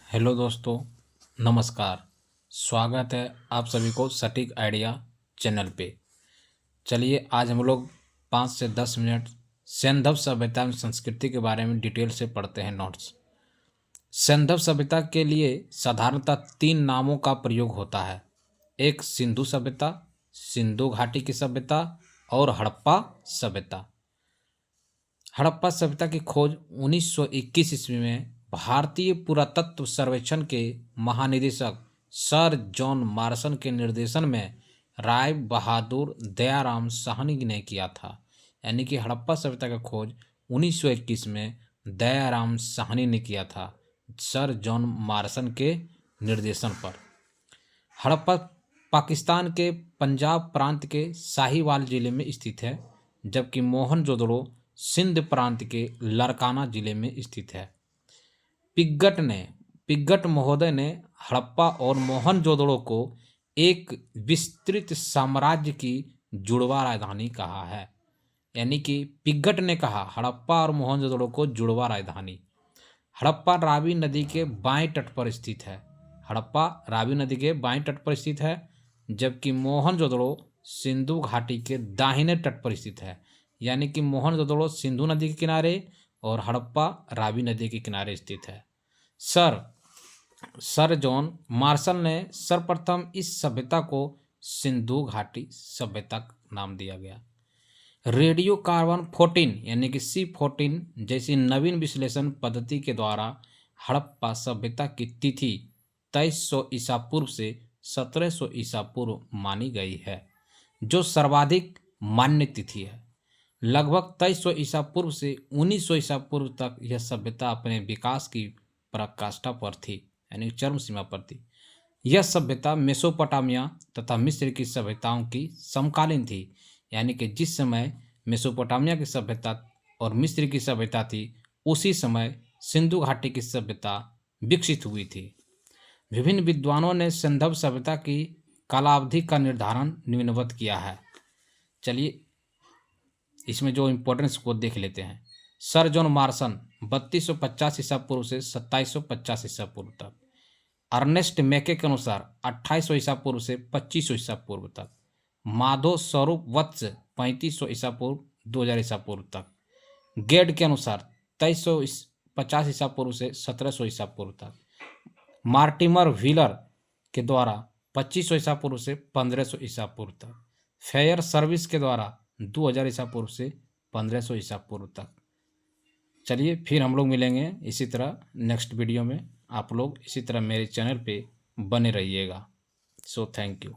Hello दोस्तों, नमस्कार। स्वागत है आप सभी को सटीक आइडिया चैनल पे। चलिए आज हम लोग 5 से 10 मिनट सैंधव सभ्यता एवं संस्कृति के बारे में डिटेल से पढ़ते हैं नोट्स। सैंधव सभ्यता के लिए साधारणतः 3 नामों का प्रयोग होता है। एक सिंधु सभ्यता, सिंधु घाटी की सभ्यता और हड़प्पा सभ्यता। हड़प्पा सभ्यता की खोज 1921 ईस्वी में भारतीय पुरातत्व सर्वेक्षण के महानिदेशक सर जॉन मार्शन के निर्देशन में राय बहादुर दयाराम साहनी ने किया था। यानी कि हड़प्पा सभ्यता का खोज 1921 में दयाराम साहनी ने किया था सर जॉन मार्शन के निर्देशन पर। हड़प्पा पाकिस्तान के पंजाब प्रांत के साहिवाल जिले में स्थित है, जबकि मोहनजोदड़ो सिंध प्रांत के लरकाना जिले में स्थित है। पिग्गट महोदय ने हड़प्पा और मोहनजोदड़ो को एक विस्तृत साम्राज्य की जुड़वा राजधानी कहा है। यानी कि पिग्गट ने कहा हड़प्पा और मोहनजोदड़ो को जुड़वा राजधानी। हड़प्पा रावी नदी के बाएं तट पर स्थित है। हड़प्पा रावी नदी के बाएं तट पर स्थित है, जबकि मोहनजोदड़ो सिंधु घाटी के दाहिने तट पर स्थित है। यानी कि मोहनजोदड़ो सिंधु नदी के किनारे और हड़प्पा रावी नदी के किनारे स्थित है। सर जॉन मार्शल ने सर्वप्रथम इस सभ्यता को सिंधु घाटी सभ्यता नाम दिया गया। रेडियो कार्बन 14 यानी कि C14 जैसी नवीन विश्लेषण पद्धति के द्वारा हड़प्पा सभ्यता की तिथि 2300 ईसा पूर्व से 1700 ईसा पूर्व मानी गई है, जो सर्वाधिक मान्य तिथि है। लगभग 2300 ईसा पूर्व से 1900 ईसा पूर्व तक यह सभ्यता अपने विकास की पराकाष्ठा पर थी, यानी चरम सीमा पर थी। यह सभ्यता मेसोपोटामिया तथा मिस्र की सभ्यताओं की समकालीन थी। यानी कि जिस समय मेसोपोटामिया की सभ्यता और मिस्र की सभ्यता थी, उसी समय सिंधु घाटी की सभ्यता विकसित हुई थी। विभिन्न विद्वानों ने सैंधव सभ्यता की कालावधि का निर्धारण निम्नवत किया है। चलिए इसमें जो इम्पोर्टेंस को देख लेते हैं। सर जॉन मार्शन 3250 ईसा पूर्व से 2750 ईसा पूर्व तक। अर्नेस्ट मैके के अनुसार 2800 ईसा पूर्व से 2500 ईसा पूर्व तक। माधव स्वरूप वत्स 3500 ईसा पूर्व 2000 ईसा पूर्व तक। गेड के अनुसार 2350 ईसा पूर्व से 1700 ईसा पूर्व तक। मार्टिमर व्हीलर के द्वारा 2500 ईसा पूर्व से 1500 ईसा पूर्व तक। फेयर सर्विस के द्वारा 2000 ईसा पूर्व से 1500 ईसा पूर्व तक। चलिए फिर हम लोग मिलेंगे इसी तरह नेक्स्ट वीडियो में। आप लोग इसी तरह मेरे चैनल पे बने रहिएगा। So thank you.